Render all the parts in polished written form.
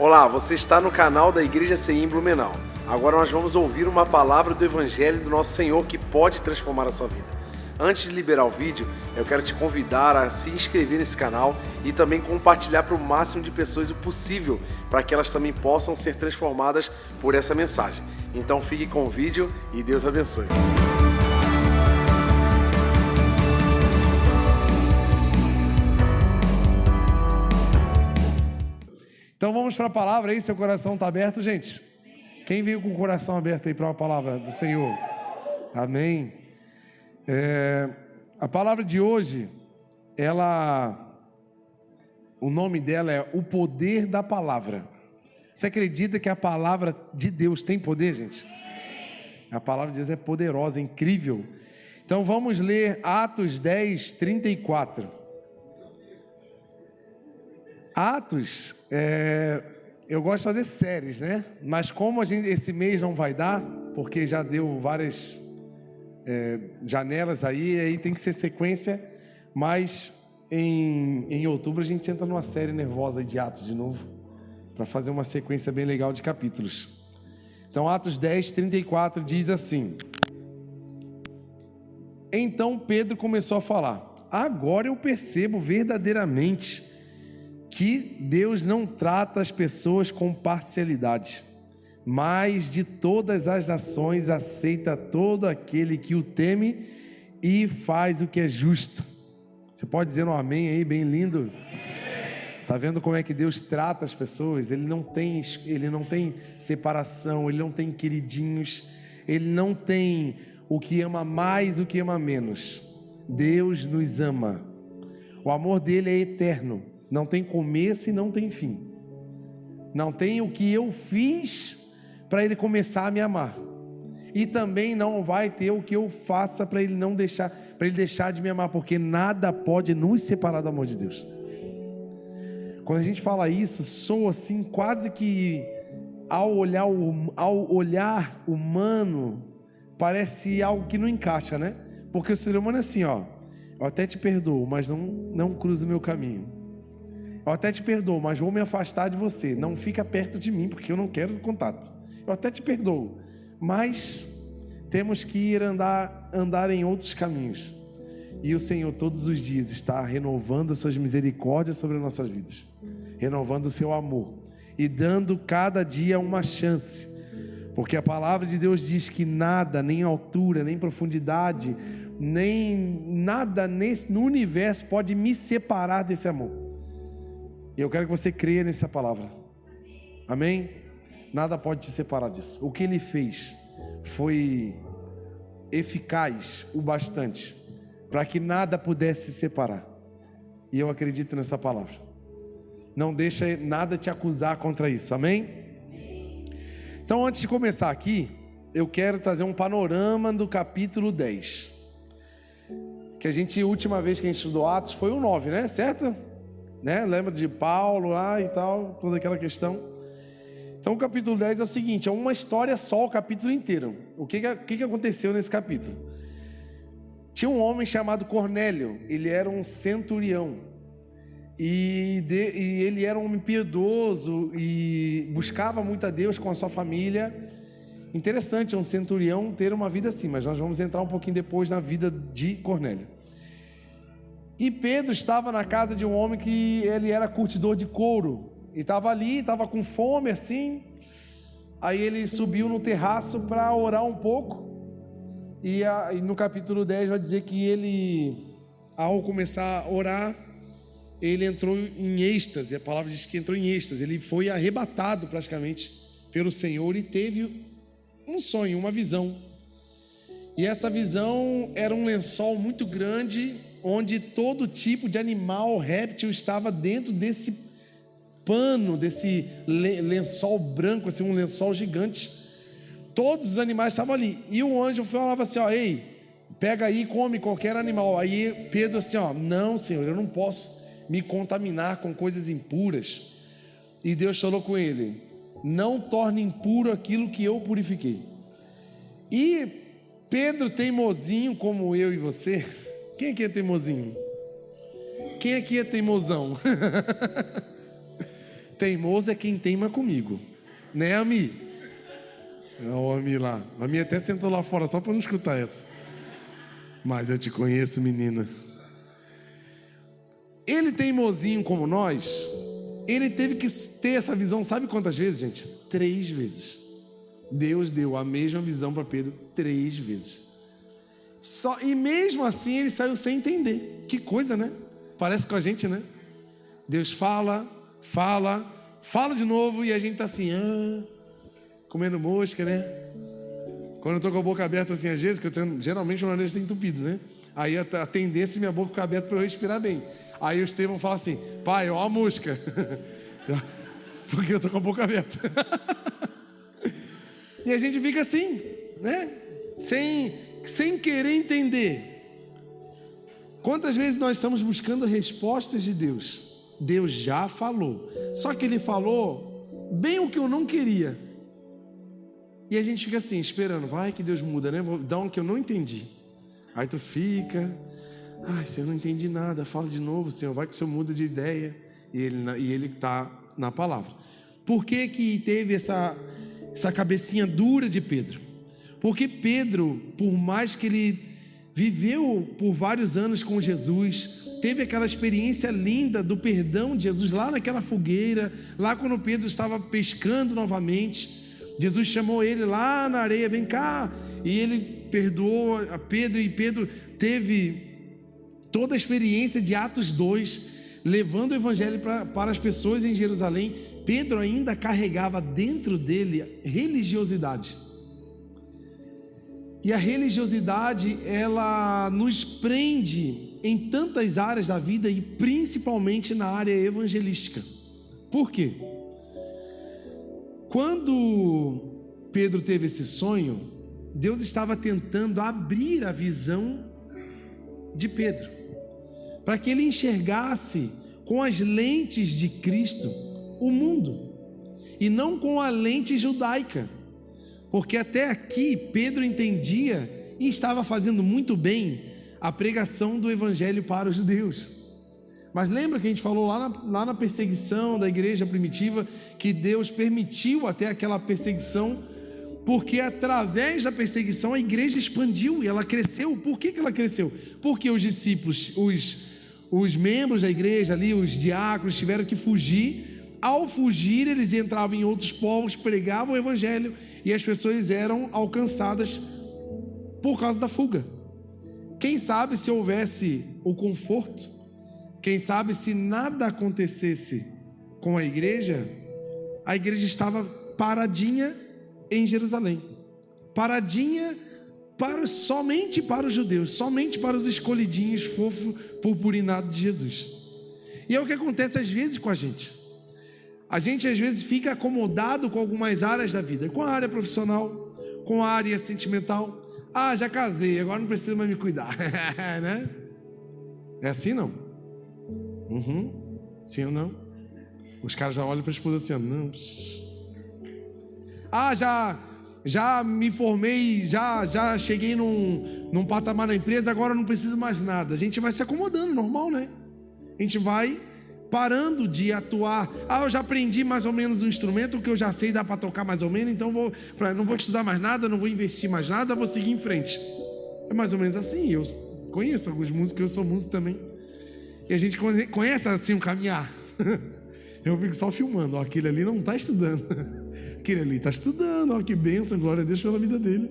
Olá, você está no canal da Igreja CI em Blumenau. Agora nós vamos ouvir uma palavra do Evangelho do nosso Senhor que pode transformar a sua vida. Antes de liberar o vídeo, eu quero te convidar a se inscrever nesse canal e também compartilhar para o máximo de pessoas o possível, para que elas também possam ser transformadas por essa mensagem. Então fique com o vídeo e Deus abençoe. Então vamos para a palavra aí, seu coração está aberto, gente? Quem veio com o coração aberto aí para a palavra do Senhor? Amém. A palavra de hoje, o nome dela é O Poder da Palavra. Você acredita que a palavra de Deus tem poder, gente? A palavra de Deus é poderosa, é incrível. Então vamos ler Atos 10, 34. Atos, eu gosto de fazer séries, né? Mas como esse mês não vai dar, porque já deu várias janelas aí tem que ser sequência, mas em outubro a gente entra numa série nervosa de Atos de novo, para fazer uma sequência bem legal de capítulos. Então Atos 10, 34 diz assim: Então Pedro começou a falar: Agora eu percebo verdadeiramente que Deus não trata as pessoas com parcialidade, mas de todas as nações aceita todo aquele que o teme e faz o que é justo. Você pode dizer um amém aí, bem lindo? Tá vendo como é que Deus trata as pessoas? Ele não tem separação, Ele não tem queridinhos, Ele não tem o que ama mais, o que ama menos. Deus nos ama. O amor dele é eterno. Não tem começo e não tem fim. Não tem o que eu fiz para Ele começar a me amar. E também não vai ter o que eu faça para Ele deixar de me amar, porque nada pode nos separar do amor de Deus. Quando a gente fala isso, soa assim quase que ao olhar humano, parece algo que não encaixa, né? Porque o ser humano é assim, ó: eu até te perdoo, mas não cruza o meu caminho. Eu até te perdoo, mas vou me afastar de você. Não fica perto de mim, porque eu não quero contato. Eu até te perdoo, mas temos que ir andar em outros caminhos. E o Senhor todos os dias está renovando as suas misericórdias sobre as nossas vidas, renovando o seu amor e dando cada dia uma chance. Porque a palavra de Deus diz que nada, nem altura, nem profundidade, nem nada no universo pode me separar desse amor. E eu quero que você creia nessa palavra. Amém? Nada pode te separar disso. O que Ele fez foi eficaz o bastante para que nada pudesse se separar. E eu acredito nessa palavra. Não deixa nada te acusar contra isso. Amém? Então, antes de começar aqui, eu quero trazer um panorama do capítulo 10. Que a última vez que a gente estudou Atos foi o 9, né? Certo? Né? Lembra de Paulo lá e tal, toda aquela questão. Então o capítulo 10 é o seguinte: é uma história só, o capítulo inteiro. O que aconteceu nesse capítulo? Tinha um homem chamado Cornélio. Ele era um centurião e ele era um homem piedoso e buscava muito a Deus com a sua família. Interessante um centurião ter uma vida assim, mas nós vamos entrar um pouquinho depois na vida de Cornélio. E Pedro estava na casa de um homem que ele era curtidor de couro. E estava ali, estava com fome assim. Aí ele subiu no terraço para orar um pouco. E no capítulo 10 vai dizer que ele, ao começar a orar, ele entrou em êxtase. A palavra diz que entrou em êxtase. Ele foi arrebatado praticamente pelo Senhor e teve um sonho, uma visão. E essa visão era um lençol muito grande, onde todo tipo de animal, réptil, estava dentro desse pano, desse lençol branco, assim, um lençol gigante. Todos os animais estavam ali. E o anjo falava assim: ei, pega aí e come qualquer animal. Aí Pedro assim: não, Senhor, eu não posso me contaminar com coisas impuras. E Deus falou com ele: não torne impuro aquilo que eu purifiquei. E Pedro, teimosinho como eu e você. Quem aqui é teimosinho? Quem aqui é teimosão? Teimoso é quem teima comigo. Né, Ami? Olha o Ami lá. A Ami até sentou lá fora só para não escutar essa. Mas eu te conheço, menina. Ele teimosinho como nós, ele teve que ter essa visão, sabe quantas vezes, gente? 3 vezes. Deus deu a mesma visão para Pedro 3 vezes. E mesmo assim ele saiu sem entender. Que coisa, né? Parece com a gente, né? Deus fala de novo e a gente tá assim, comendo mosca, né? Quando eu tô com a boca aberta assim, às vezes, que eu tenho, geralmente o nariz tem entupido, né? Aí a tendência é minha boca ficar aberta para eu respirar bem. Aí o Estevão fala assim, pai, ó a mosca. Porque eu tô com a boca aberta. E a gente fica assim, né? Sem querer entender. Quantas vezes nós estamos buscando respostas de Deus? Deus já falou. Só que Ele falou bem o que eu não queria. E a gente fica assim, esperando. Vai que Deus muda, né? Vou dar um que eu não entendi. Aí tu fica... Ai, Senhor, não entendi nada. Fala de novo, Senhor. Vai que o Senhor muda de ideia. E Ele está na palavra. Por que que teve essa cabecinha dura de Pedro? Porque Pedro, por mais que ele viveu por vários anos com Jesus, teve aquela experiência linda do perdão de Jesus lá naquela fogueira, lá quando Pedro estava pescando novamente, Jesus chamou ele lá na areia, vem cá, e ele perdoou a Pedro, e Pedro teve toda a experiência de Atos 2, levando o evangelho para as pessoas em Jerusalém. Pedro ainda carregava dentro dele religiosidade. E a religiosidade, ela nos prende em tantas áreas da vida e principalmente na área evangelística. Por quê? Quando Pedro teve esse sonho, Deus estava tentando abrir a visão de Pedro, para que ele enxergasse com as lentes de Cristo o mundo, e não com a lente judaica. Porque até aqui Pedro entendia e estava fazendo muito bem a pregação do evangelho para os judeus. Mas lembra que a gente falou lá na perseguição da igreja primitiva, que Deus permitiu até aquela perseguição, porque através da perseguição a igreja expandiu e ela cresceu. Por que ela cresceu? Porque os discípulos, os membros da igreja ali, os diáconos, tiveram que fugir. Ao fugir, eles entravam em outros povos, pregavam o evangelho e as pessoas eram alcançadas por causa da fuga. Quem sabe se houvesse o conforto, quem sabe se nada acontecesse com a igreja estava paradinha em Jerusalém, paradinha somente para os judeus, somente para os escolhidinhos, fofo, purpurinado de Jesus. E é o que acontece às vezes com a gente. A gente às vezes fica acomodado com algumas áreas da vida, com a área profissional, com a área sentimental. Ah, já casei, agora não preciso mais me cuidar, né? É assim não? Sim ou não? Os caras já olham para a esposa assim, não. Ah, já me formei, já cheguei num patamar na empresa, agora não preciso mais nada. A gente vai se acomodando, normal, né? A gente vai parando de atuar. Ah, eu já aprendi mais ou menos um instrumento, o que eu já sei dá para tocar mais ou menos, então não vou estudar mais nada, não vou investir mais nada, vou seguir em frente. É mais ou menos assim. Eu conheço alguns músicos, eu sou músico também, e a gente conhece assim um caminhar. Eu fico só filmando, ó, aquele ali não está estudando, aquele ali está estudando, ó, que bênção, glória a Deus pela vida dele.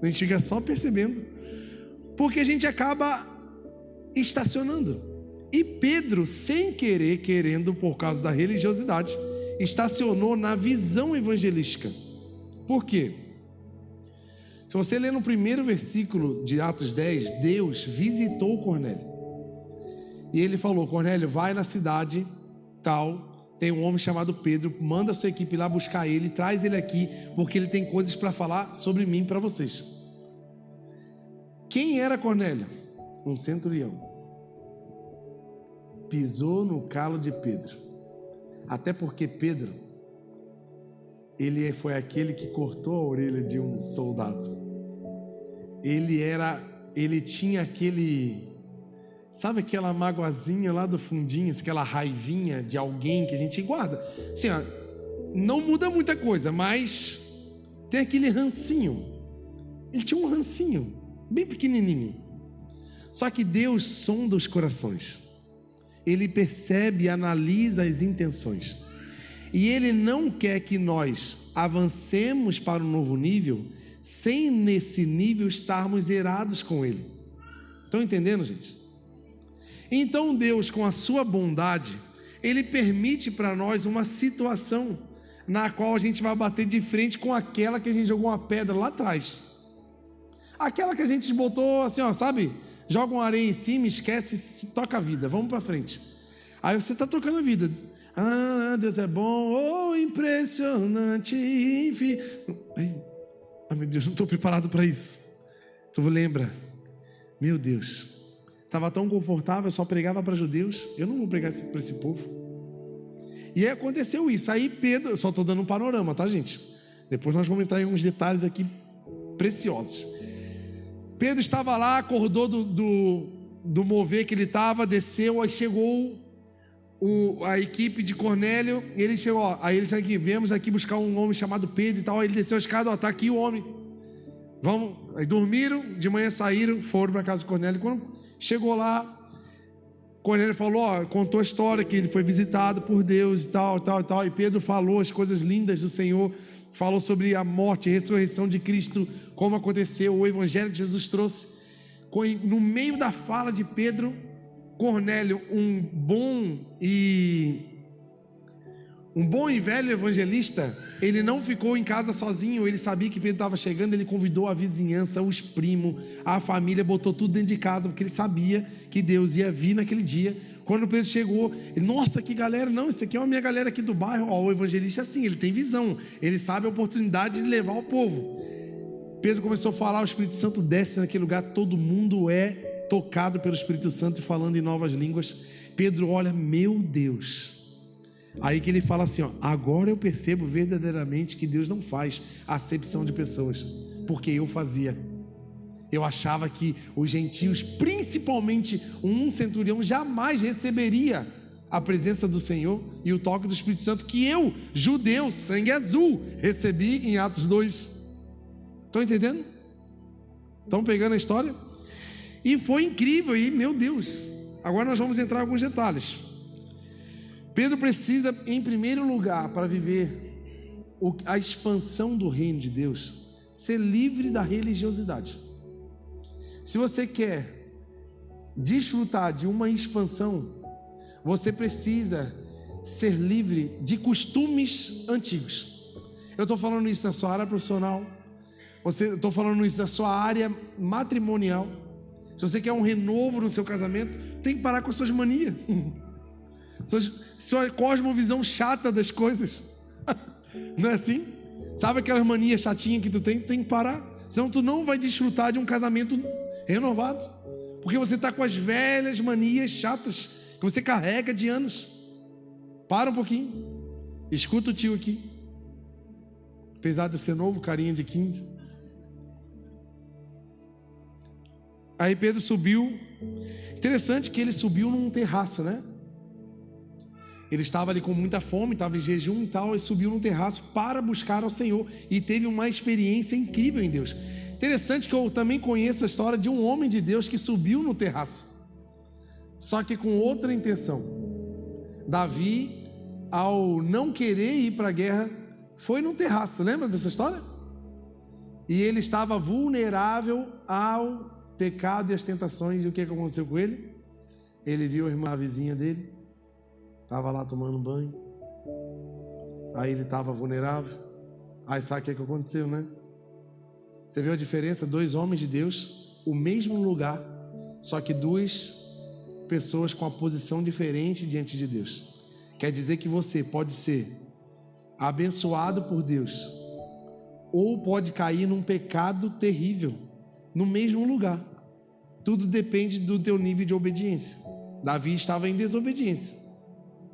A gente fica só percebendo, porque a gente acaba estacionando. E Pedro, sem querer, querendo, por causa da religiosidade, estacionou na visão evangelística. Por quê? Se você ler no primeiro versículo de Atos 10, Deus visitou Cornélio. E ele falou, Cornélio, vai na cidade tal, tem um homem chamado Pedro, manda a sua equipe lá buscar ele, traz ele aqui, porque ele tem coisas para falar sobre mim para vocês. Quem era Cornélio? Um centurião. Pisou no calo de Pedro, até porque Pedro, ele foi aquele que cortou a orelha de um soldado. Ele tinha Sabe aquela magoazinha lá do fundinho, aquela raivinha de alguém que a gente guarda? Assim, ó, não muda muita coisa, mas tem aquele rancinho. Ele tinha um rancinho, bem pequenininho. Só que Deus sonda os corações. Ele percebe e analisa as intenções. E Ele não quer que nós avancemos para um novo nível sem nesse nível estarmos zerados com Ele. Estão entendendo, gente? Então Deus, com a sua bondade, Ele permite para nós uma situação na qual a gente vai bater de frente com aquela que a gente jogou uma pedra lá atrás. Aquela que a gente botou assim, ó, sabe? Joga uma areia em cima, esquece, toca a vida, vamos para frente. Aí você está tocando a vida. Ah, Deus é bom, oh, impressionante, enfim. Ai, meu Deus, não estou preparado para isso. Tu lembra? Meu Deus, estava tão confortável, só pregava para judeus. Eu não vou pregar para esse povo. E aí aconteceu isso. Aí Pedro, eu só estou dando um panorama, tá, gente? Depois nós vamos entrar em uns detalhes aqui preciosos. Pedro estava lá, acordou do mover que ele estava, desceu, aí chegou a equipe de Cornélio, e ele chegou, ó, aí eles aqui, viemos aqui buscar um homem chamado Pedro e tal, aí ele desceu a escada, ó, tá aqui o homem, vamos, aí dormiram, de manhã saíram, foram para casa de Cornélio. Quando chegou lá, Cornélio falou, ó, contou a história que ele foi visitado por Deus e tal, e Pedro falou as coisas lindas do Senhor, falou sobre a morte e ressurreição de Cristo, como aconteceu, o evangelho que Jesus trouxe. No meio da fala de Pedro, Cornélio, um bom e velho evangelista, ele não ficou em casa sozinho, ele sabia que Pedro estava chegando, ele convidou a vizinhança, os primos, a família, botou tudo dentro de casa, porque ele sabia que Deus ia vir naquele dia. Quando Pedro chegou, ele, nossa, que galera, não, isso aqui é a minha galera aqui do bairro. Ó, o evangelista é assim, ele tem visão, ele sabe a oportunidade de levar o povo. Pedro começou a falar, o Espírito Santo desce naquele lugar, todo mundo é tocado pelo Espírito Santo e falando em novas línguas. Pedro olha, meu Deus. Aí que ele fala assim, ó, agora eu percebo verdadeiramente que Deus não faz acepção de pessoas, porque eu fazia. Eu achava que os gentios, principalmente um centurião, jamais receberia a presença do Senhor e o toque do Espírito Santo que eu, judeu, sangue azul, recebi em Atos 2. Estão entendendo? Estão pegando a história? E foi incrível, e meu Deus, agora nós vamos entrar em alguns detalhes. Pedro precisa, em primeiro lugar, para viver a expansão do reino de Deus, ser livre da religiosidade. Se você quer desfrutar de uma expansão, você precisa ser livre de costumes antigos. Eu estou falando isso da sua área profissional, eu estou falando isso da sua área matrimonial. Se você quer um renovo no seu casamento, tem que parar com as suas manias. Sua cosmovisão chata das coisas. Não é assim? Sabe aquelas manias chatinhas que tu tem? Tem que parar. Senão tu não vai desfrutar de um casamento renovado. Porque você está com as velhas manias chatas que você carrega de anos. Para um pouquinho. Escuta o tio aqui. Apesar de eu ser novo, carinha de 15. Aí Pedro subiu. Interessante que ele subiu num terraço, né? Ele estava ali com muita fome, estava em jejum e tal, e subiu num terraço para buscar ao Senhor, e teve uma experiência incrível em Deus. Interessante que eu também conheço a história de um homem de Deus que subiu no terraço, só que com outra intenção. Davi, ao não querer ir para a guerra, foi no terraço, lembra dessa história? E ele estava vulnerável ao pecado e às tentações, e o que aconteceu com ele? Ele viu a irmã, a vizinha dele, estava lá tomando banho. Aí ele estava vulnerável. Aí sabe o que aconteceu, né? Você viu a diferença? 2 homens de Deus, o mesmo lugar, só que 2 pessoas com a posição diferente diante de Deus. Quer dizer que você pode ser abençoado por Deus, ou pode cair num pecado terrível no mesmo lugar. Tudo depende do teu nível de obediência. Davi estava em desobediência.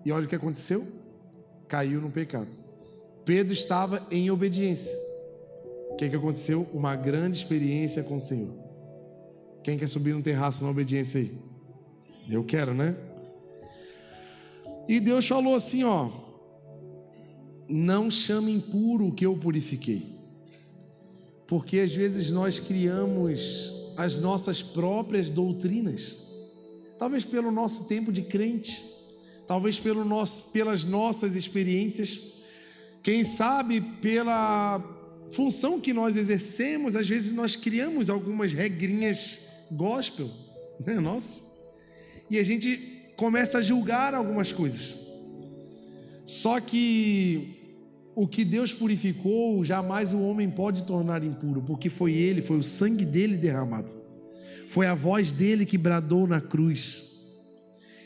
E olha o que aconteceu. Caiu no pecado. Pedro estava em obediência. O que aconteceu? Uma grande experiência com o Senhor. Quem quer subir no terraço na obediência aí? Eu quero, né? E Deus falou assim, ó: não chame impuro o que eu purifiquei. Porque às vezes nós criamos as nossas próprias doutrinas, talvez pelo nosso tempo de crente, talvez pelas nossas experiências, quem sabe pela função que nós exercemos. Às vezes nós criamos algumas regrinhas gospel, né, nossa, e a gente começa a julgar algumas coisas. Só que o que Deus purificou, jamais o homem pode tornar impuro, porque foi Ele, foi o sangue dele derramado, foi a voz dele que bradou na cruz,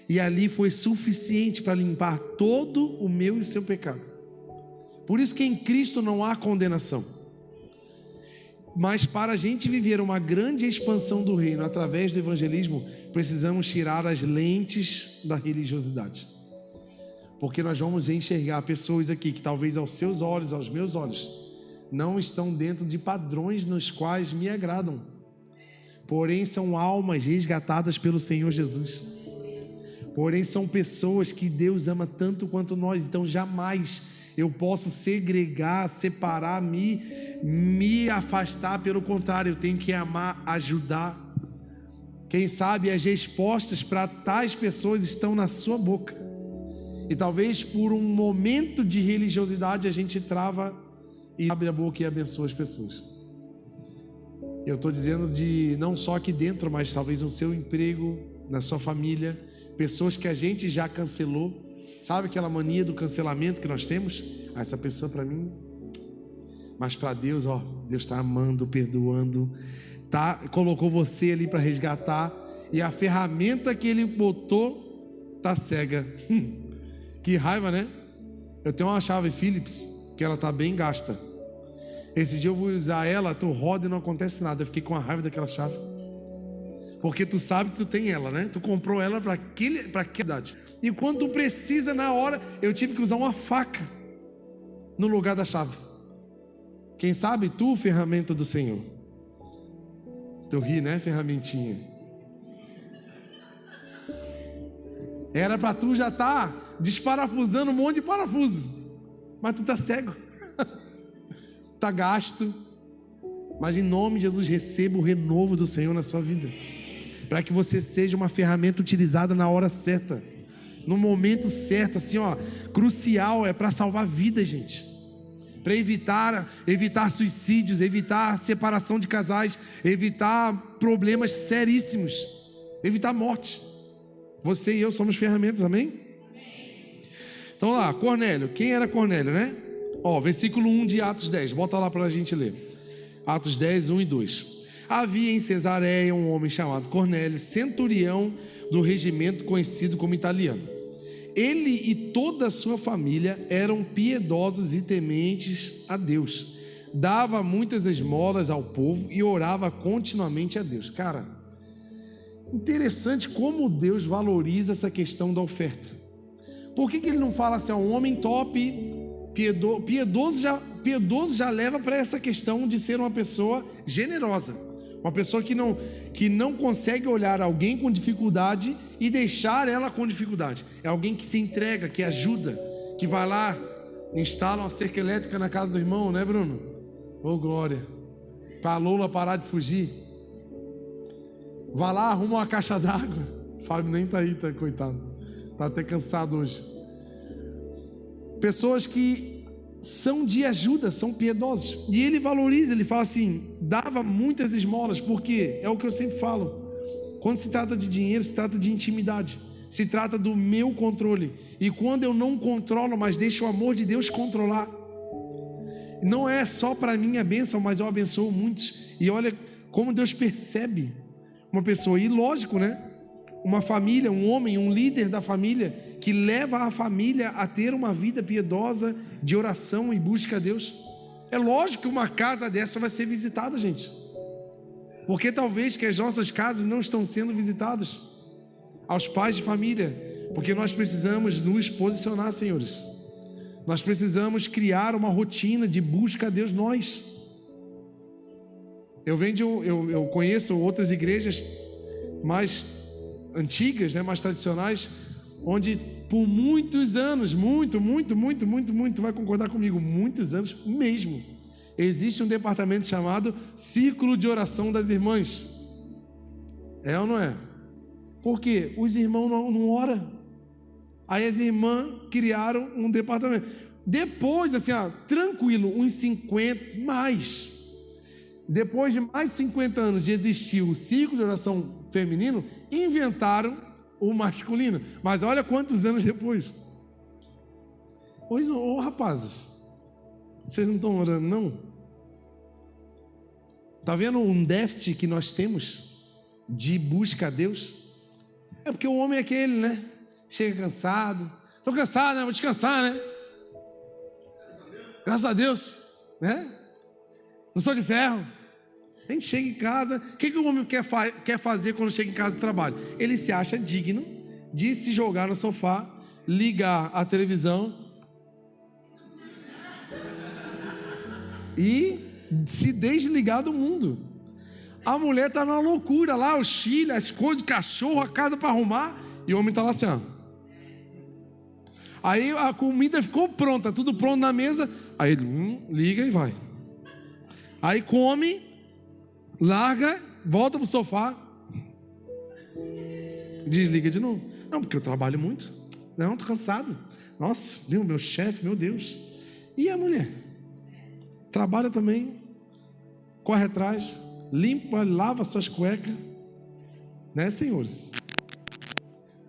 e ali foi suficiente para limpar todo o meu e o seu pecado. Por isso que em Cristo não há condenação. Mas para a gente viver uma grande expansão do reino através do evangelismo, precisamos tirar as lentes da religiosidade. Porque nós vamos enxergar pessoas aqui que talvez aos seus olhos, aos meus olhos, não estão dentro de padrões nos quais me agradam. Porém são almas resgatadas pelo Senhor Jesus. Porém são pessoas que Deus ama tanto quanto nós. Então jamais eu posso segregar, separar, me afastar. Pelo contrário, eu tenho que amar, ajudar. Quem sabe as respostas para tais pessoas estão na sua boca. E talvez por um momento de religiosidade a gente trava e abre a boca e abençoa as pessoas. Eu estou dizendo de não só aqui dentro, mas talvez no seu emprego, na sua família, pessoas que a gente já cancelou. Sabe aquela mania do cancelamento que nós temos? Essa pessoa para mim, mas para Deus, ó, Deus está amando, perdoando, tá? Colocou você ali para resgatar, e a ferramenta que Ele botou tá cega. Que raiva, né? Eu tenho uma chave Phillips que ela tá bem gasta. Esse dia eu vou usar ela, tu roda e não acontece nada. Eu fiquei com a raiva daquela chave, porque tu sabe que tu tem ela, né? Tu comprou ela para aquela idade. E quando tu precisa na hora, eu tive que usar uma faca no lugar da chave. Quem sabe tu, ferramenta do Senhor. Tu ri, né, ferramentinha? Era para tu já tá desparafusando um monte de parafuso, mas tu tá cego. Tá gasto. Mas em nome de Jesus, receba o renovo do Senhor na sua vida, para que você seja uma ferramenta utilizada na hora certa, no momento certo, assim, ó, crucial. É para salvar vidas, gente, para evitar suicídios, evitar separação de casais, evitar problemas seríssimos, evitar morte. Você e eu somos ferramentas, amém? Então lá, Cornélio. Quem era Cornélio, né? Ó, versículo 1 de Atos 10. Bota lá para a gente ler. Atos 10, 1 e 2. Havia em Cesareia um homem chamado Cornélio, centurião do regimento conhecido como italiano. Ele e toda a sua família eram piedosos e tementes a Deus. Dava muitas esmolas ao povo e orava continuamente a Deus. Cara, interessante como Deus valoriza essa questão da oferta. Por que ele não fala assim, ó, um homem top, piedoso já leva para essa questão de ser uma pessoa generosa, uma pessoa que não consegue olhar alguém com dificuldade e deixar ela com dificuldade. É alguém que se entrega, que ajuda, que vai lá, instala uma cerca elétrica na casa do irmão, né, Bruno? Ô, glória, para a Lola parar de fugir. Vai lá, arruma uma caixa d'água. Fábio nem tá aí, tá, coitado, tá até cansado hoje. Pessoas que são de ajuda, são piedosos. E ele valoriza, ele fala assim, dava muitas esmolas, porque é o que eu sempre falo. Quando se trata de dinheiro, se trata de intimidade, se trata do meu controle. E quando eu não controlo, mas deixo o amor de Deus controlar, não é só para mim a bênção, mas eu abençoo muitos. E olha como Deus percebe uma pessoa. E lógico, né? Uma família, um homem, um líder da família, que leva a família a ter uma vida piedosa, de oração e busca a Deus. É lógico que uma casa dessa vai ser visitada, gente, porque talvez que as nossas casas não estão sendo visitadas. Aos pais de família, porque nós precisamos nos posicionar, senhores. Nós precisamos criar uma rotina de busca a Deus. Eu conheço outras igrejas, mas antigas, né, mais tradicionais, onde por muitos anos, muito, vai concordar comigo, muitos anos mesmo, existe um departamento chamado Círculo de Oração das Irmãs. É ou não é? Porque os irmãos não oram. Aí as irmãs criaram um departamento. Depois, assim, tranquilo, uns 50, mais. Depois de mais de 50 anos de existir o círculo de oração feminino, inventaram o masculino. Mas olha quantos anos depois. Pois, rapazes, vocês não estão orando, não? Está vendo um déficit que nós temos de busca a Deus? É porque o homem é aquele, né? Chega cansado. Estou cansado, né? Vou descansar, né? Graças a Deus, né? Não sou de ferro. A gente chega em casa, o que o homem quer fazer quando chega em casa do trabalho? Ele se acha digno de se jogar no sofá, ligar a televisão e se desligar do mundo. A mulher está numa loucura lá, os filhos, as coisas, o cachorro, a casa para arrumar, e o homem está lá assim, ó. Aí a comida ficou pronta, tudo pronto na mesa, aí ele liga e vai. Aí come, larga, volta pro sofá, desliga de novo. Não, porque eu trabalho muito. Não, tô cansado. Nossa, meu chefe, meu Deus. E a mulher? Trabalha também, corre atrás, limpa, lava suas cuecas, né, senhores?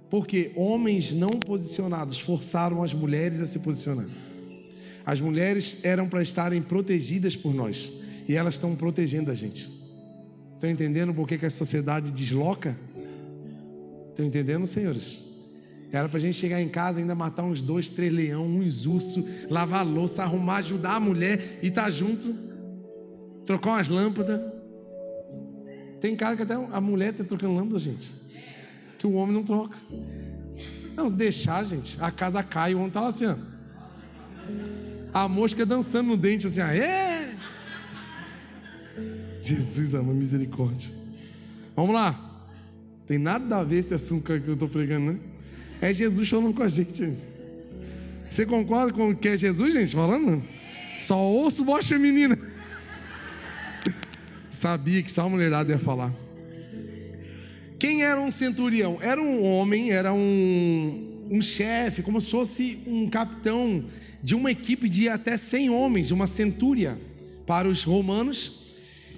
Porque homens não posicionados forçaram as mulheres a se posicionar. As mulheres eram para estarem protegidas por nós, e elas estão protegendo a gente. Estão entendendo por que a sociedade desloca? Estão entendendo, senhores? Era para a gente chegar em casa e ainda matar uns 2, 3 leão, uns ursos, lavar a louça, arrumar, ajudar a mulher e estar junto, trocar umas lâmpadas. Tem casa que até a mulher está trocando lâmpada, gente, que o homem não troca. Não, se deixar, gente, a casa cai, o homem está lá assim, ó. A mosca dançando no dente, assim, é. Jesus, ama misericórdia. Vamos lá. Tem nada a ver esse assunto que eu estou pregando, né? É Jesus falando com a gente. Você concorda com o que é Jesus, gente, falando? Só ouço voz feminina. Sabia que só a mulherada ia falar. Quem era um centurião? Era um homem, era um chefe, como se fosse um capitão de uma equipe de até 100 homens, uma centúria para os romanos.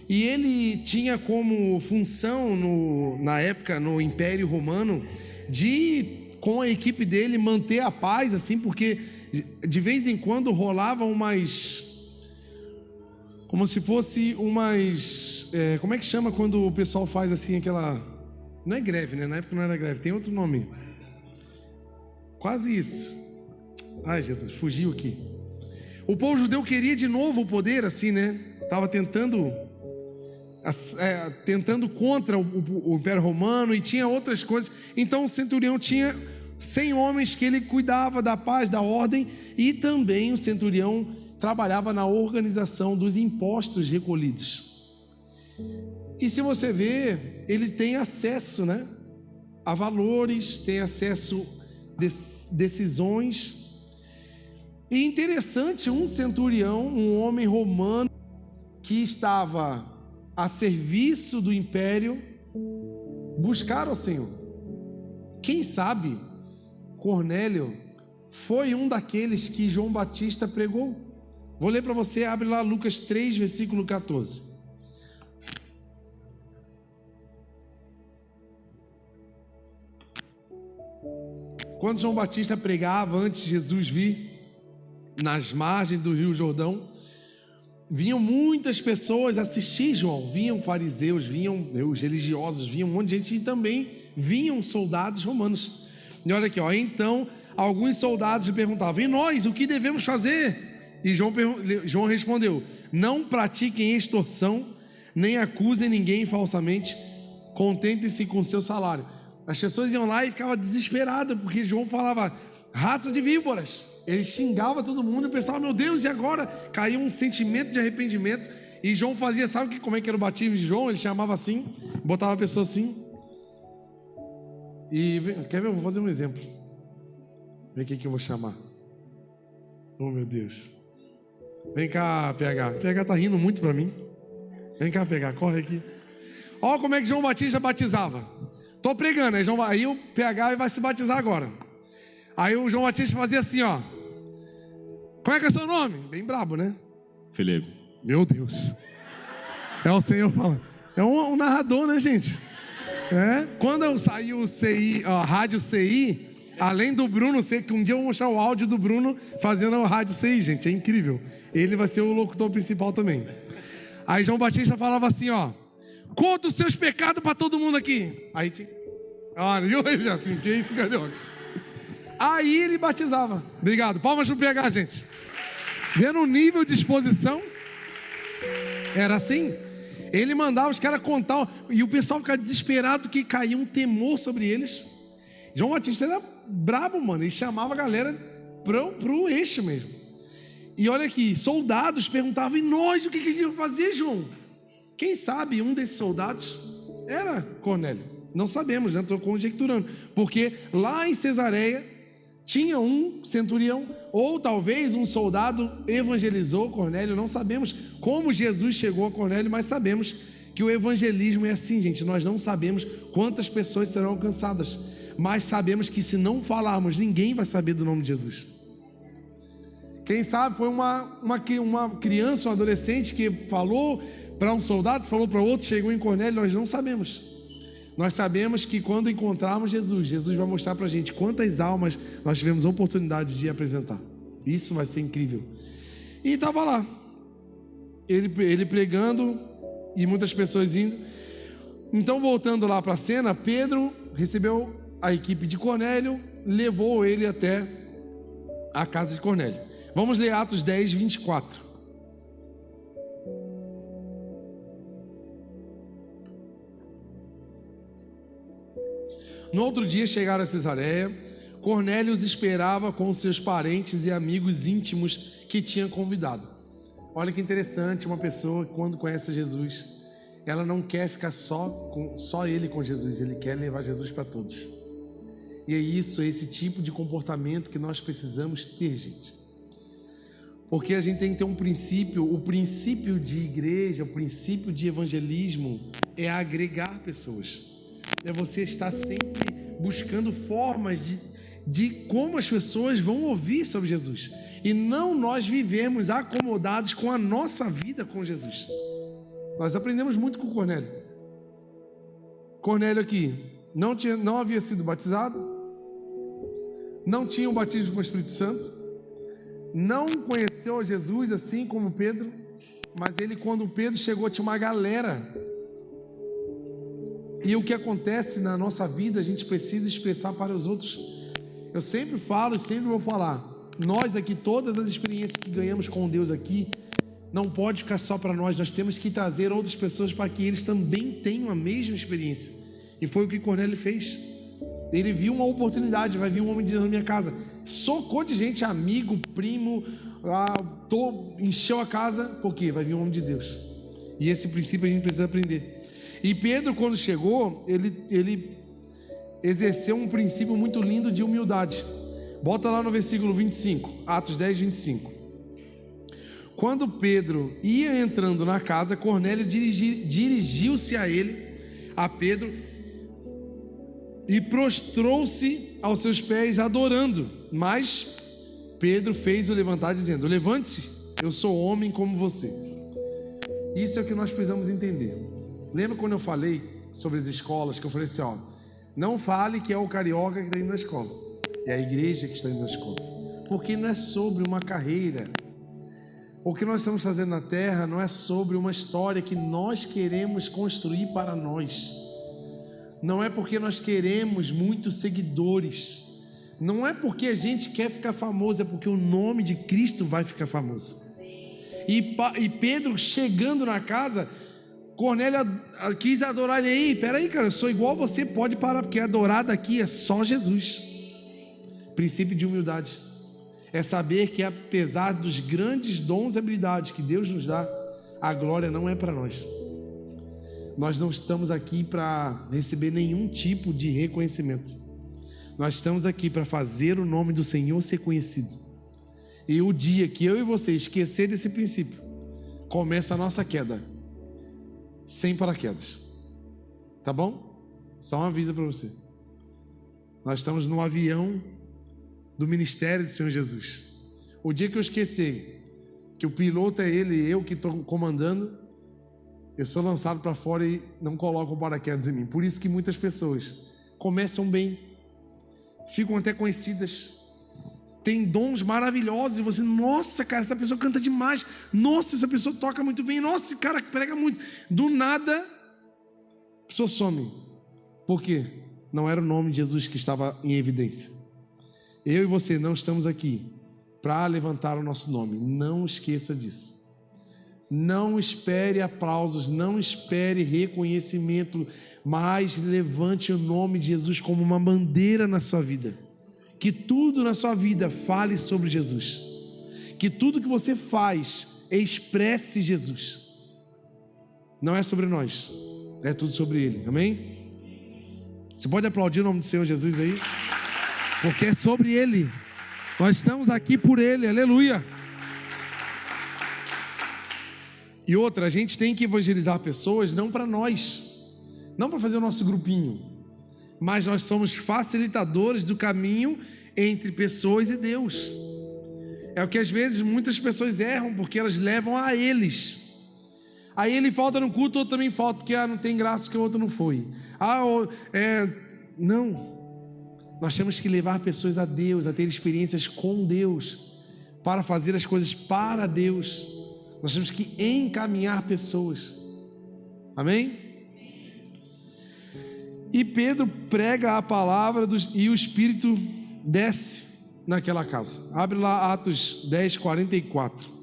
E ele tinha como função, na época, no Império Romano, de, com a equipe dele, manter a paz, assim, porque de vez em quando rolavam umas... como se fosse umas... como é que chama quando o pessoal faz assim aquela... Não é greve, né? Na época não era greve, tem outro nome. Quase isso. Ai, Jesus, fugiu aqui. O povo judeu queria de novo o poder, assim, né? Estava tentando contra o Império Romano e tinha outras coisas. Então o centurião tinha 100 homens que ele cuidava da paz, da ordem, e também o centurião trabalhava na organização dos impostos recolhidos. E se você vê, ele tem acesso, né, a valores, tem acesso a decisões. E interessante, um centurião, um homem romano que estava a serviço do império, buscar ao Senhor. Quem sabe Cornélio foi um daqueles que João Batista pregou. Vou ler para você, abre lá Lucas 3, versículo 14. Quando João Batista pregava antes de Jesus vir, nas margens do Rio Jordão, vinham muitas pessoas assistir João. Vinham fariseus, vinham os religiosos, vinham um monte de gente, e também vinham soldados romanos. E olha aqui, então alguns soldados lhe perguntavam: e nós, o que devemos fazer? E João respondeu: não pratiquem extorsão, nem acusem ninguém falsamente, contentem-se com seu salário. As pessoas iam lá e ficavam desesperadas, porque João falava raças de víboras. Ele xingava todo mundo e pensava: meu Deus, e agora? Caiu um sentimento de arrependimento. E João fazia, sabe como é que era o batismo de João? Ele chamava assim, botava a pessoa assim. E quer ver? Eu vou fazer um exemplo. Vem aqui que eu vou chamar. Oh, meu Deus. Vem cá, PH. PH tá rindo muito pra mim. Vem cá, PH, corre aqui. Olha como é que João Batista batizava. Tô pregando, aí o PH vai se batizar agora. Aí o João Batista fazia assim, ó. Como é que é seu nome? Bem brabo, né? Felipe. Meu Deus. É o Senhor falando. É um narrador, né, gente? Quando saiu o CI, a rádio CI, além do Bruno, sei que um dia eu vou mostrar o áudio do Bruno fazendo a rádio CI, gente. É incrível. Ele vai ser o locutor principal também. Aí João Batista falava assim, ó. Conta os seus pecados para todo mundo aqui. Aí tinha... Olha, viu? Assim, que isso, carioca? Aí ele batizava. Obrigado. Palmas pro PH, gente. Vendo o nível de exposição? Era assim. Ele mandava os caras contar. E o pessoal ficava desesperado que caía um temor sobre eles. João Batista era brabo, mano. Ele chamava a galera pro eixo mesmo. E olha aqui, soldados perguntavam, e nós, o que a gente ia fazer, João? Quem sabe um desses soldados era Cornélio. Não sabemos, já estou conjecturando. Porque lá em Cesareia tinha um centurião, ou talvez um soldado evangelizou Cornélio. Não sabemos como Jesus chegou a Cornélio, mas sabemos que o evangelismo é assim, gente. Nós não sabemos quantas pessoas serão alcançadas, mas sabemos que se não falarmos, ninguém vai saber do nome de Jesus. Quem sabe foi uma criança, um adolescente que falou para um soldado, falou para outro, chegou em Cornélio. Nós não sabemos. Nós sabemos que quando encontrarmos Jesus, Jesus vai mostrar para a gente quantas almas nós tivemos a oportunidade de apresentar. Isso vai ser incrível. E estava lá, ele pregando e muitas pessoas indo. Então, voltando lá para a cena, Pedro recebeu a equipe de Cornélio, levou ele até a casa de Cornélio. Vamos ler Atos 10, 24. No outro dia chegaram a Cesareia. Cornélio os esperava com seus parentes e amigos íntimos que tinha convidado. Olha que interessante, uma pessoa quando conhece Jesus, ela não quer ficar só ele com Jesus, ele quer levar Jesus para todos. E é isso, é esse tipo de comportamento que nós precisamos ter, gente. Porque a gente tem que ter um princípio, o princípio de igreja, o princípio de evangelismo é agregar pessoas. É você estar sempre buscando formas de como as pessoas vão ouvir sobre Jesus. E não nós vivemos acomodados com a nossa vida com Jesus. Nós aprendemos muito com Cornélio. Cornélio aqui não havia sido batizado, não tinha o batismo com o Espírito Santo, não conheceu Jesus assim como Pedro, mas quando Pedro chegou, tinha uma galera. E o que acontece na nossa vida, a gente precisa expressar para os outros. Eu sempre falo e sempre vou falar. Nós aqui, todas as experiências que ganhamos com Deus aqui, não pode ficar só para nós. Nós temos que trazer outras pessoas para que eles também tenham a mesma experiência. E foi o que Cornélio fez. Ele viu uma oportunidade, vai vir um homem de Deus na minha casa. Socou de gente, amigo, primo, encheu a casa, porque vai vir um homem de Deus. E esse princípio a gente precisa aprender. E Pedro, quando chegou, ele exerceu um princípio muito lindo de humildade. Bota lá no versículo 25, Atos 10, 25. Quando Pedro ia entrando na casa, Cornélio dirigiu-se a Pedro, e prostrou-se aos seus pés, adorando. Mas Pedro fez-o levantar, dizendo: levante-se, eu sou homem como você. Isso é o que nós precisamos entender. Lembra quando eu falei sobre as escolas, que eu falei assim, ó, não fale que é o carioca que está indo na escola, é a igreja que está indo na escola. Porque não é sobre uma carreira. O que nós estamos fazendo na terra não é sobre uma história que nós queremos construir para nós. Não é porque nós queremos muitos seguidores. Não é porque a gente quer ficar famoso, é porque o nome de Cristo vai ficar famoso. E Pedro chegando na casa, Cornélio quis adorar ele. Ei, peraí, cara, eu sou igual a você, pode parar, porque adorar daqui é só Jesus. Princípio de humildade é saber que apesar dos grandes dons e habilidades que Deus nos dá, a glória não é para nós. nós não estamos aqui para receber nenhum tipo de reconhecimento. Nós estamos aqui para fazer o nome do Senhor ser conhecido. E o dia que eu e você esquecer desse princípio, começa a nossa queda. Sem paraquedas. Tá bom? Só uma aviso para você. Nós estamos no avião do ministério do Senhor Jesus. O dia que eu esquecer que o piloto é ele e eu que estou comandando, eu sou lançado para fora e não colocam paraquedas em mim. Por isso que muitas pessoas começam bem, ficam até conhecidas, têm dons maravilhosos e você, nossa, cara, essa pessoa canta demais, nossa, essa pessoa toca muito bem, nossa, esse cara prega muito. Do nada, a pessoa some. Por quê? Não era o nome de Jesus que estava em evidência. Eu e você não estamos aqui para levantar o nosso nome. Não esqueça disso. Não espere aplausos, não espere reconhecimento, mas levante o nome de Jesus como uma bandeira na sua vida. Que tudo na sua vida fale sobre Jesus. Que tudo que você faz expresse Jesus. Não é sobre nós, é tudo sobre Ele. Amém? Você pode aplaudir o nome do Senhor Jesus aí? Porque é sobre Ele. Nós estamos aqui por Ele, aleluia. E outra, a gente tem que evangelizar pessoas não para nós, não para fazer o nosso grupinho, mas nós somos facilitadores do caminho entre pessoas e Deus. É o que às vezes muitas pessoas erram, porque elas levam a eles. Aí ele falta no culto, outro também falta, porque não tem graça que o outro não foi. Não. Nós temos que levar pessoas a Deus, a ter experiências com Deus, para fazer as coisas para Deus. Nós temos que encaminhar pessoas. Amém? E Pedro prega a palavra e o Espírito desce naquela casa. Abre lá Atos 10, 44.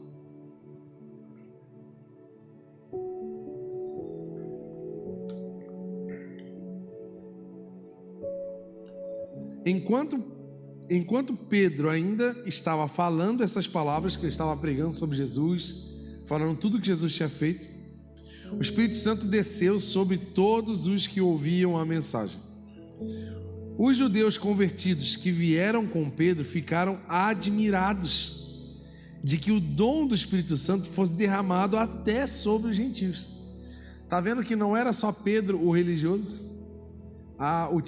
Enquanto Pedro ainda estava falando essas palavras, que ele estava pregando sobre Jesus, falando tudo que Jesus tinha feito, o Espírito Santo desceu sobre todos os que ouviam a mensagem. Os judeus convertidos que vieram com Pedro ficaram admirados de que o dom do Espírito Santo fosse derramado até sobre os gentios. Está vendo que não era só Pedro o religioso? O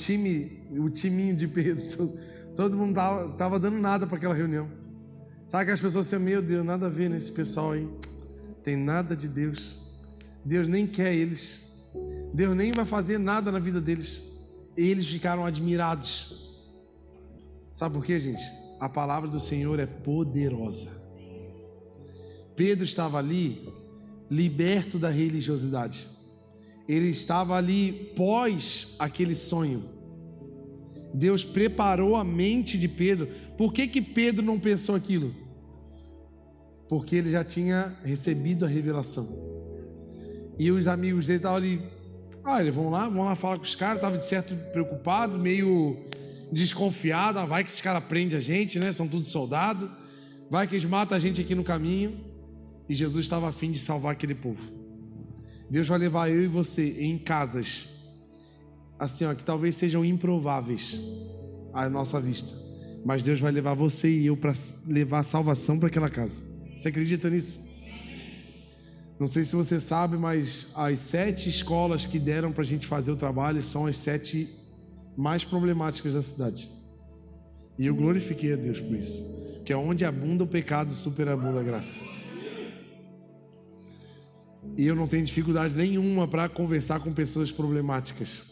timinho de Pedro, todo mundo estava dando nada para aquela reunião. Sabe que as pessoas assim, meu Deus, nada a ver nesse pessoal aí, tem nada de Deus, Deus nem quer eles, Deus nem vai fazer nada na vida deles. Eles ficaram admirados. Sabe por quê, gente? A palavra do Senhor é poderosa. Pedro estava ali liberto da religiosidade. Ele estava ali pós aquele sonho. Deus preparou a mente de Pedro. Por que Pedro não pensou aquilo? Porque ele já tinha recebido a revelação. E os amigos dele estavam ali, vão lá falar com os caras. Estava de certo preocupado, meio desconfiado. Vai que esses caras prendem a gente, né? São todos soldados. Vai que eles matam a gente aqui no caminho. E Jesus estava a fim de salvar aquele povo. Deus vai levar eu e você em casas assim, que talvez sejam improváveis à nossa vista, mas Deus vai levar você e eu para levar a salvação para aquela casa. Você acredita nisso? Não sei se você sabe, mas as 7 escolas que deram para a gente fazer o trabalho são as 7 mais problemáticas da cidade. E eu glorifiquei a Deus por isso, que é onde abunda o pecado, superabunda a graça. E eu não tenho dificuldade nenhuma para conversar com pessoas problemáticas,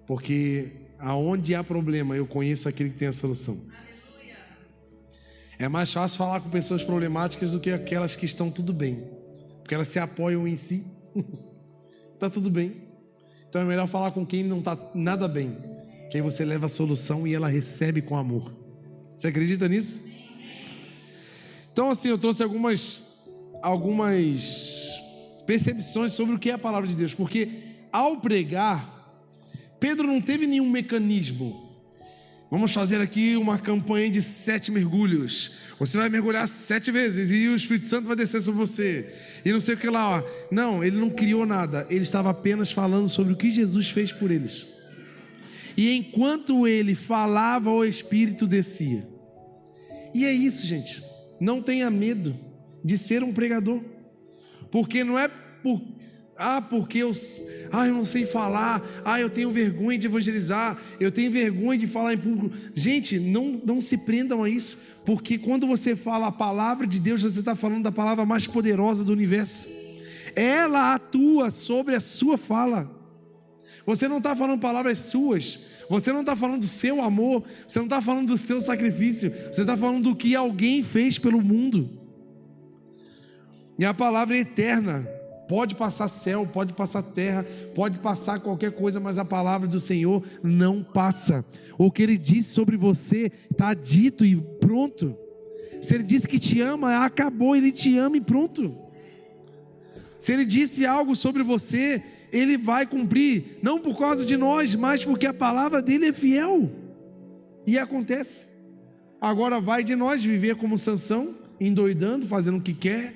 porque aonde há problema eu conheço aquele que tem a solução. É mais fácil falar com pessoas problemáticas do que aquelas que estão tudo bem, porque elas se apoiam em si. Está tudo bem. Então é melhor falar com quem não está nada bem, que aí você leva a solução e ela recebe com amor. Você acredita nisso? Então assim, eu trouxe algumas percepções sobre o que é a palavra de Deus, porque ao pregar, Pedro não teve nenhum mecanismo. Vamos fazer aqui uma campanha de 7 mergulhos. Você vai mergulhar 7 vezes e o Espírito Santo vai descer sobre você. E não sei o que lá, ó. Não, ele não criou nada. Ele estava apenas falando sobre o que Jesus fez por eles. E enquanto ele falava, o Espírito descia. E é isso, gente. Não tenha medo de ser um pregador. Porque não é porque eu não sei falar, eu tenho vergonha de evangelizar, eu tenho vergonha de falar em público. Gente, não se prendam a isso, porque quando você fala a palavra de Deus, você está falando da palavra mais poderosa do universo. Ela atua sobre a sua fala. Você não está falando palavras suas, você não está falando do seu amor, você não está falando do seu sacrifício, você está falando do que alguém fez pelo mundo. E a palavra é eterna. Pode passar céu, pode passar terra, pode passar qualquer coisa, mas a palavra do Senhor não passa. O que Ele disse sobre você está dito e pronto. Se Ele disse que te ama, acabou, Ele te ama e pronto. Se Ele disse algo sobre você, Ele vai cumprir, não por causa de nós, mas porque a palavra dEle é fiel. E acontece. Agora vai de nós viver como Sansão, endoidando, fazendo o que quer,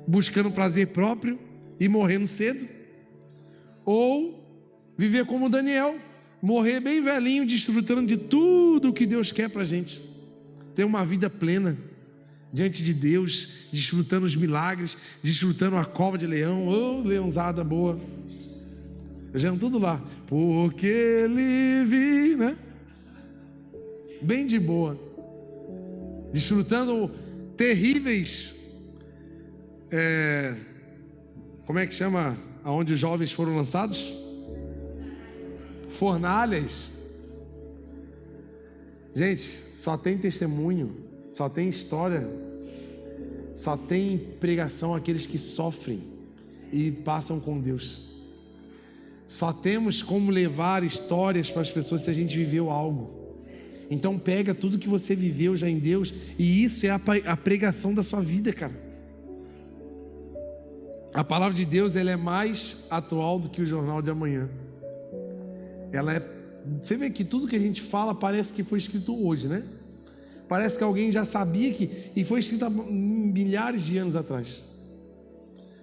buscando prazer próprio e morrendo cedo, ou viver como Daniel, morrer bem velhinho, desfrutando de tudo o que Deus quer para a gente, ter uma vida plena diante de Deus, desfrutando os milagres, desfrutando a cova de leão, leãozada boa, já é tudo lá, porque Ele vi, né? Bem de boa, desfrutando terríveis, como é que chama aonde os jovens foram lançados? Fornalhas. Gente, só tem testemunho, só tem história, só tem pregação aqueles que sofrem e passam com Deus. Só temos como levar histórias para as pessoas se a gente viveu algo. Então pega tudo que você viveu já em Deus, e isso é a pregação da sua vida, cara. A palavra de Deus, ela é mais atual do que o jornal de amanhã. Você vê que tudo que a gente fala parece que foi escrito hoje, né? Parece que alguém já sabia e foi escrito há milhares de anos atrás.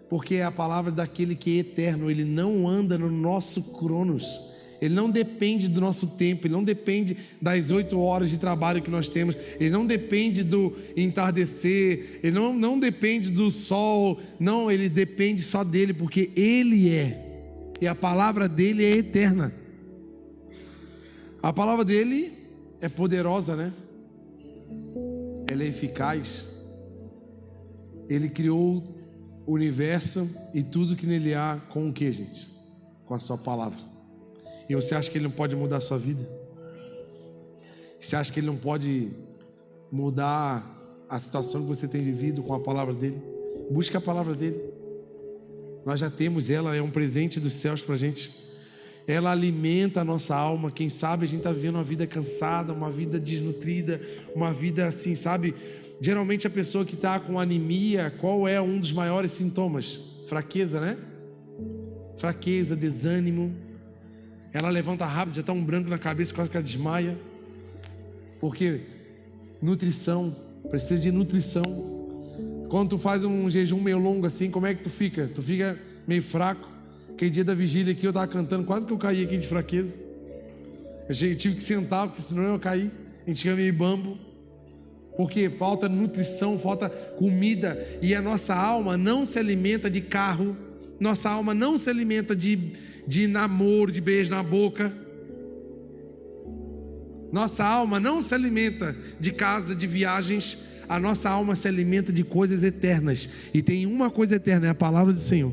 Porque é a palavra daquele que é eterno. Ele não anda no nosso cronos. Ele não depende do nosso tempo, ele não depende das 8 horas de trabalho que nós temos, ele não depende do entardecer, ele não depende do sol, não, ele depende só dele, porque ele é, e a palavra dele é eterna. A palavra dele é poderosa, né? Ela é eficaz. Ele criou o universo e tudo que nele há com o que, gente? Com a sua palavra. E você acha que Ele não pode mudar a sua vida? Você acha que Ele não pode mudar a situação que você tem vivido com a palavra dEle? Busque a palavra dEle. Nós já temos ela, é um presente dos céus para a gente. Ela alimenta a nossa alma. Quem sabe a gente está vivendo uma vida cansada, uma vida desnutrida, uma vida assim, sabe? Geralmente a pessoa que está com anemia, qual é um dos maiores sintomas? Fraqueza, né? Fraqueza, desânimo. Ela levanta rápido, já está um branco na cabeça, quase que ela desmaia. Porque nutrição, precisa de nutrição. Quando tu faz um jejum meio longo assim, como é que tu fica? Tu fica meio fraco. Aquele dia da vigília aqui eu estava cantando, quase que eu caí aqui de fraqueza. Eu tive que sentar, porque senão eu ia cair. A gente fica meio bambo. Porque falta nutrição, falta comida. E a nossa alma não se alimenta de carro. Nossa alma não se alimenta de namoro, de beijo na boca. Nossa alma não se alimenta de casa, de viagens. A nossa alma se alimenta de coisas eternas. E tem uma coisa eterna, é a palavra do Senhor.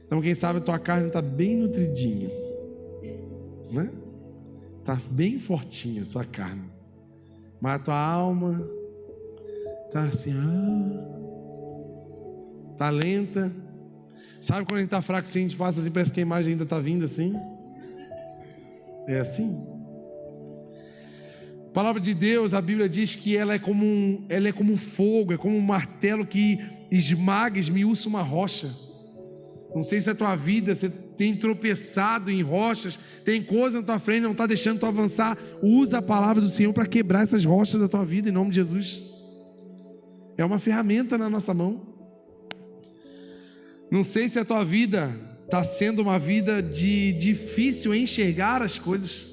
Então quem sabe a tua carne está bem nutridinha, né? Está bem fortinha a sua carne. Mas a tua alma está assim, está lenta. Sabe quando a gente está fraco assim, a gente faz assim, parece que a imagem ainda está vindo assim? É assim? A palavra de Deus, a Bíblia diz que ela é como um fogo, é como um martelo que esmaga, esmiuça uma rocha. Não sei se a tua vida, você tem tropeçado em rochas, tem coisa na tua frente, não está deixando tu avançar. Usa a palavra do Senhor para quebrar essas rochas da tua vida, em nome de Jesus. É uma ferramenta na nossa mão. Não sei se a tua vida está sendo uma vida de difícil enxergar as coisas,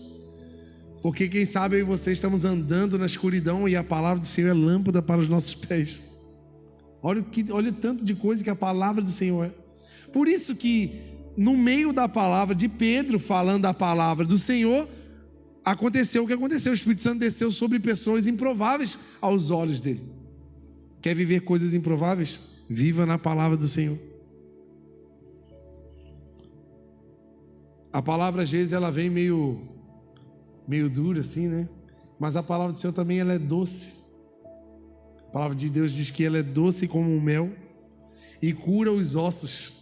porque quem sabe eu e você estamos andando na escuridão e a palavra do Senhor é lâmpada para os nossos pés. Olha o tanto de coisa que a palavra do Senhor é. Por isso que no meio da palavra de Pedro, falando a palavra do Senhor, aconteceu o que aconteceu. O Espírito Santo desceu sobre pessoas improváveis aos olhos dele. Quer viver coisas improváveis? Viva na palavra do Senhor. A palavra às vezes ela vem meio dura assim, né? Mas a palavra do Senhor também ela é doce. A palavra de Deus diz que ela é doce como um mel e cura os ossos.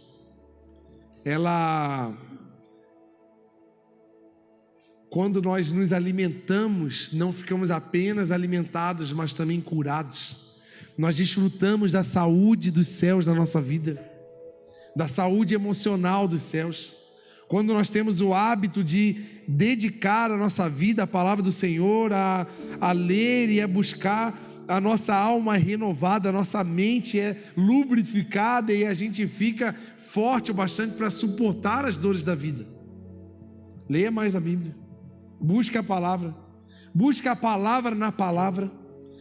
Quando nós nos alimentamos, não ficamos apenas alimentados, mas também curados. Nós desfrutamos da saúde dos céus na nossa vida, da saúde emocional dos céus. Quando nós temos o hábito de dedicar a nossa vida à palavra do Senhor, a ler e a buscar, a nossa alma é renovada, a nossa mente é lubrificada e a gente fica forte o bastante para suportar as dores da vida. Leia mais a Bíblia, busque a palavra na palavra,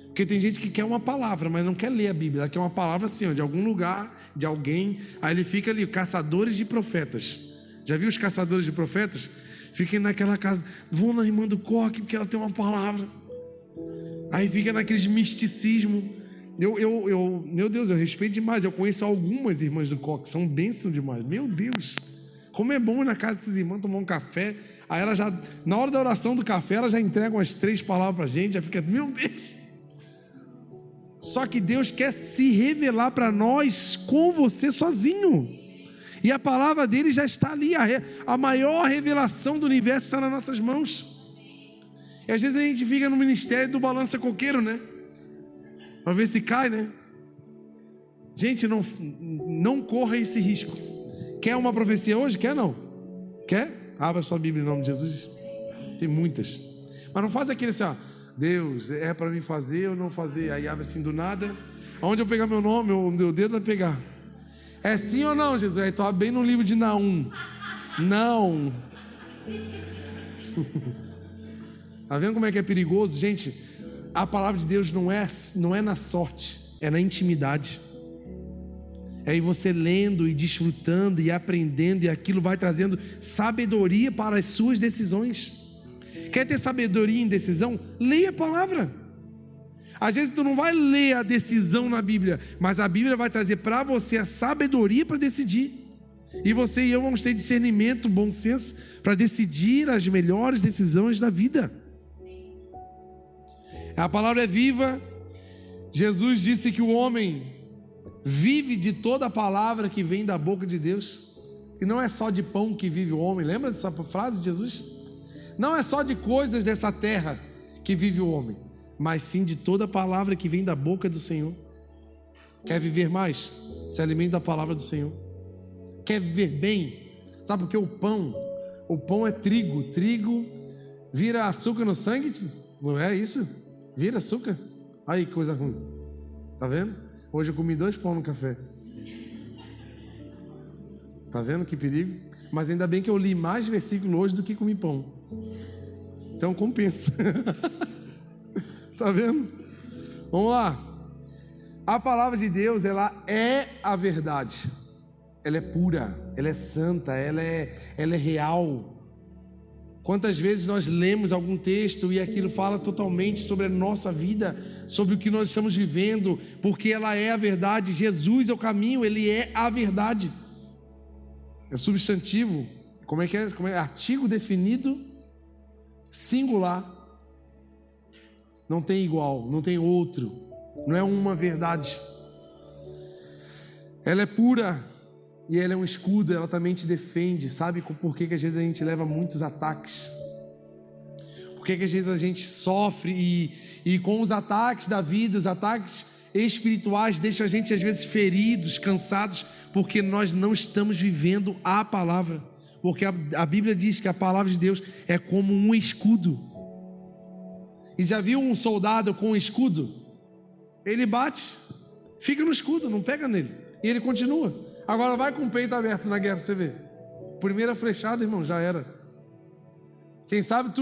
porque tem gente que quer uma palavra, mas não quer ler a Bíblia, ela quer uma palavra assim, de algum lugar, de alguém, aí ele fica ali, caçadores de profetas. Já viu os caçadores de profetas? Fiquem naquela casa, vão na irmã do Coque porque ela tem uma palavra. Aí fica naqueles misticismo. Meu Deus, eu respeito demais. Eu conheço algumas irmãs do Coque, são bênçãos demais. Meu Deus, como é bom ir na casa desses irmãos tomar um café. Aí ela já, na hora da oração do café, ela já entrega umas 3 palavras pra gente, já fica, meu Deus. Só que Deus quer se revelar para nós com você sozinho. E a palavra dele já está ali, a maior revelação do universo está nas nossas mãos. E às vezes a gente fica no ministério do balança coqueiro, né? Para ver se cai, né? Gente, não corra esse risco. Quer uma profecia hoje? Quer não? Quer? Abra sua Bíblia em nome de Jesus. Tem muitas. Mas não faz aquele assim, ó, Deus, é para mim fazer ou não fazer? Aí abre assim do nada. Aonde eu pegar meu nome, meu dedo vai pegar. É sim ou não, Jesus? Aí tu abre bem no livro de Naum. Não. Tá vendo como é que é perigoso? Gente, a palavra de Deus não é na sorte, é na intimidade. É aí você lendo e desfrutando e aprendendo, e aquilo vai trazendo sabedoria para as suas decisões. Quer ter sabedoria em decisão? Leia a palavra. Às vezes tu não vai ler a decisão na Bíblia, mas a Bíblia vai trazer para você a sabedoria para decidir. E você e eu vamos ter discernimento, bom senso, para decidir as melhores decisões da vida. A palavra é viva. Jesus disse que o homem vive de toda a palavra que vem da boca de Deus. E não é só de pão que vive o homem. Lembra dessa frase de Jesus? Não é só de coisas dessa terra que vive o homem, mas sim de toda a palavra que vem da boca do Senhor. Quer viver mais? Se alimente da palavra do Senhor. Quer viver bem? Sabe por que o pão é trigo. Trigo vira açúcar no sangue? Não é isso? Vira açúcar? Aí, coisa ruim. Tá vendo? Hoje eu comi 2 pão no café. Tá vendo que perigo? Mas ainda bem que eu li mais versículos hoje do que comi pão. Então compensa. Tá vendo? Vamos lá. A palavra de Deus, ela é a verdade. Ela é pura, ela é santa, ela é real. Quantas vezes nós lemos algum texto e aquilo fala totalmente sobre a nossa vida, sobre o que nós estamos vivendo, porque ela é a verdade. Jesus é o caminho, ele é a verdade. É substantivo, como é? Artigo definido, singular. Não tem igual, não tem outro, não é uma verdade. Ela é pura e ela é um escudo, ela também te defende. Sabe por que às vezes a gente leva muitos ataques? Por que às vezes a gente sofre e com os ataques da vida, os ataques espirituais deixam a gente às vezes feridos, cansados, porque nós não estamos vivendo a palavra. Porque a Bíblia diz que a palavra de Deus é como um escudo. E já viu um soldado com um escudo? Ele bate, fica no escudo, não pega nele, e ele continua. Agora vai com o peito aberto na guerra pra você ver. Primeira flechada, irmão, já era. Quem sabe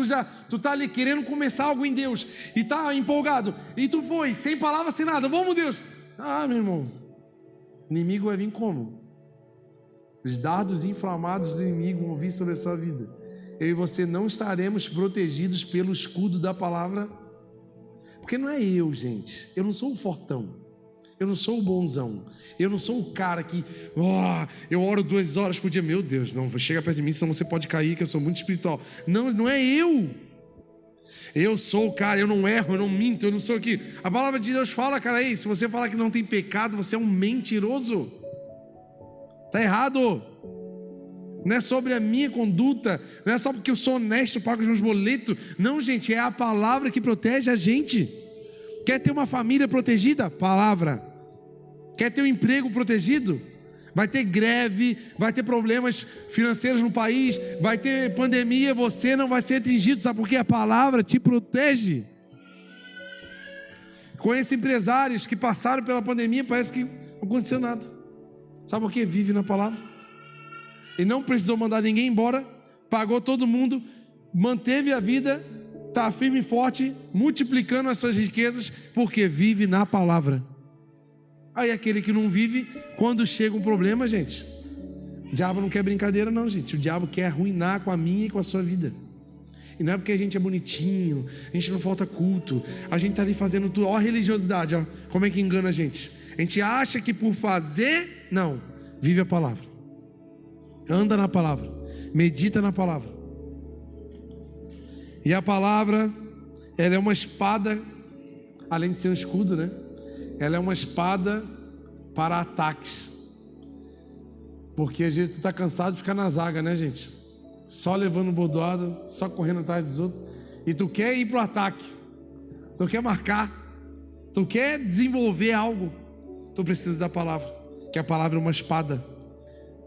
tu tá ali querendo começar algo em Deus e tá empolgado, e tu foi, sem palavra, sem nada, vamos Deus. Meu irmão, o inimigo vai vir como? Os dardos inflamados do inimigo vão vir sobre a sua vida. Eu e você não estaremos protegidos pelo escudo da palavra. Porque não é eu, gente. Eu não sou o fortão. Eu não sou o bonzão. Eu não sou o cara que eu oro 2 horas por dia. Meu Deus, não, chega perto de mim, senão você pode cair, que eu sou muito espiritual. Não, não é eu. Eu sou o cara, eu não erro, eu não minto, eu não sou aqui. A palavra de Deus fala, cara, aí, se você falar que não tem pecado, você é um mentiroso. Tá errado. Não é sobre a minha conduta, não é só porque eu sou honesto, pago os meus boletos. Não, gente, é a palavra que protege a gente. Quer ter uma família protegida? Palavra. Quer ter um emprego protegido? Vai ter greve, vai ter problemas financeiros no país, vai ter pandemia, você não vai ser atingido, sabe por quê? A palavra te protege. Conheço empresários que passaram pela pandemia, parece que não aconteceu nada. Sabe por quê? Vive na palavra. E não precisou mandar ninguém embora, pagou todo mundo, manteve a vida, está firme e forte, multiplicando as suas riquezas, porque vive na palavra. Aí aquele que não vive, quando chega um problema, gente, o diabo não quer brincadeira não, gente. O diabo quer arruinar com a minha e com a sua vida. E não é porque a gente é bonitinho, a gente não falta culto, a gente está ali fazendo tudo, ó a religiosidade, ó, como é que engana a gente. A gente acha que por fazer, não, vive a palavra. Anda na palavra, medita na palavra. E a palavra, ela é uma espada, além de ser um escudo, né? Ela é uma espada para ataques. Porque às vezes tu está cansado de ficar na zaga, né, gente? Só levando bordoada, só correndo atrás dos outros. E tu quer ir pro ataque, tu quer marcar, tu quer desenvolver algo. Tu precisa da palavra, que a palavra é uma espada.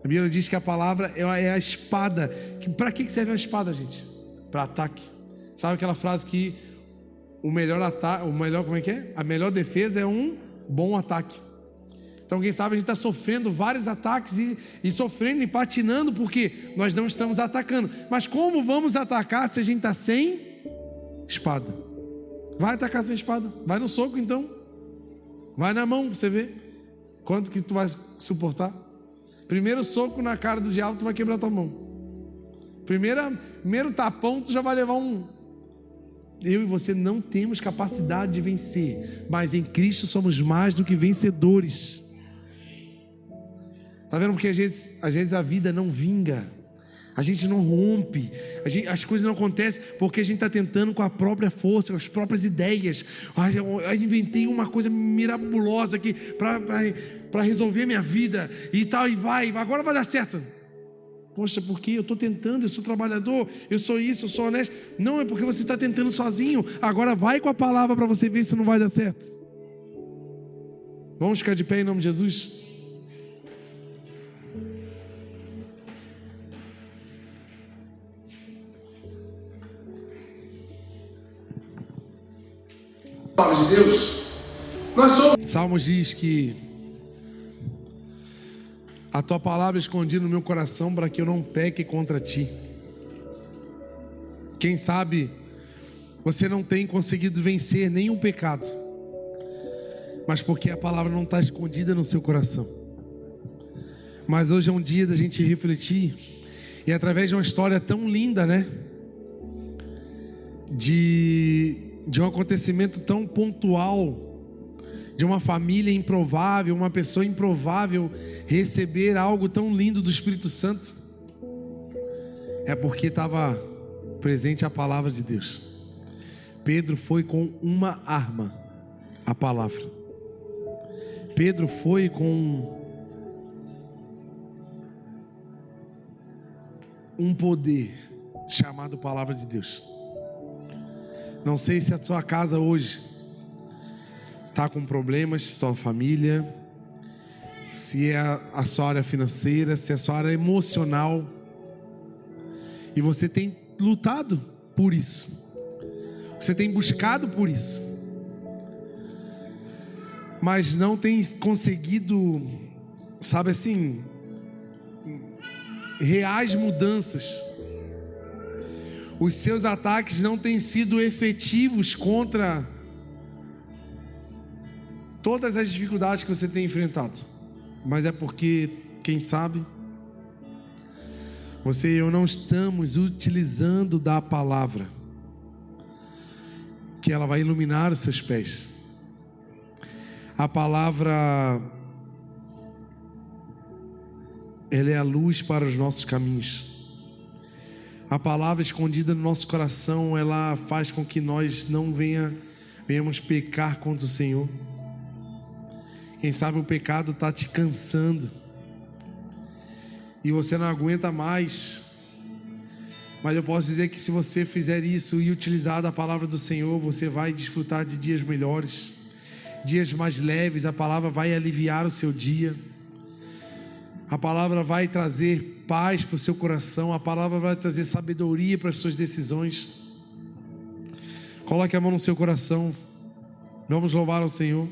A Bíblia diz que a palavra é a espada. Para que serve a espada, gente? Para ataque. Sabe aquela frase que como é que é? A melhor defesa é um bom ataque. Então quem sabe a gente está sofrendo vários ataques e sofrendo e patinando porque nós não estamos atacando. Mas como vamos atacar se a gente está sem espada? Vai atacar sem espada. Vai no soco então. Vai na mão para você ver quanto que tu vai suportar. Primeiro soco na cara do diabo, tu vai quebrar tua mão. Primeiro tapão, tu já vai levar um. Eu e você não temos capacidade de vencer, mas em Cristo somos mais do que vencedores. Tá vendo? Porque às vezes a vida não vinga, a gente não rompe, as coisas não acontecem porque a gente está tentando com a própria força, com as próprias ideias. Eu inventei uma coisa mirabulosa aqui para resolver minha vida e tal, e agora vai dar certo. Poxa, porque eu estou tentando, eu sou trabalhador, eu sou isso, eu sou honesto. Não, é porque você está tentando sozinho. Agora vai com a palavra para você ver se não vai dar certo. Vamos ficar de pé em nome de Jesus? Palavra de Deus. Salmos diz que a tua palavra é escondida no meu coração para que eu não peque contra ti. Quem sabe você não tem conseguido vencer nenhum pecado, mas porque a palavra não está escondida no seu coração. Mas hoje é um dia da gente refletir, e através de uma história tão linda, né? De um acontecimento tão pontual, de uma família improvável, uma pessoa improvável receber algo tão lindo do Espírito Santo, é porque estava presente a palavra de Deus. Pedro foi com uma arma, a palavra. Pedro foi com um poder chamado palavra de Deus. Não sei se a tua casa hoje está com problemas, sua família, se é a sua área financeira, se é a sua área emocional, e você tem lutado por isso, você tem buscado por isso, mas não tem conseguido, sabe assim, reais mudanças. Os seus ataques não têm sido efetivos contra todas as dificuldades que você tem enfrentado. Mas é porque, quem sabe, você e eu não estamos utilizando da palavra, que ela vai iluminar os seus pés. A palavra, ela é a luz para os nossos caminhos. A palavra escondida no nosso coração, ela faz com que nós não venhamos pecar contra o Senhor. Quem sabe o pecado está te cansando e você não aguenta mais. Mas eu posso dizer que se você fizer isso e utilizar da palavra do Senhor, você vai desfrutar de dias melhores, dias mais leves. A palavra vai aliviar o seu dia. A palavra vai trazer paz para o seu coração. A palavra vai trazer sabedoria para as suas decisões. Coloque a mão no seu coração. Vamos louvar ao Senhor.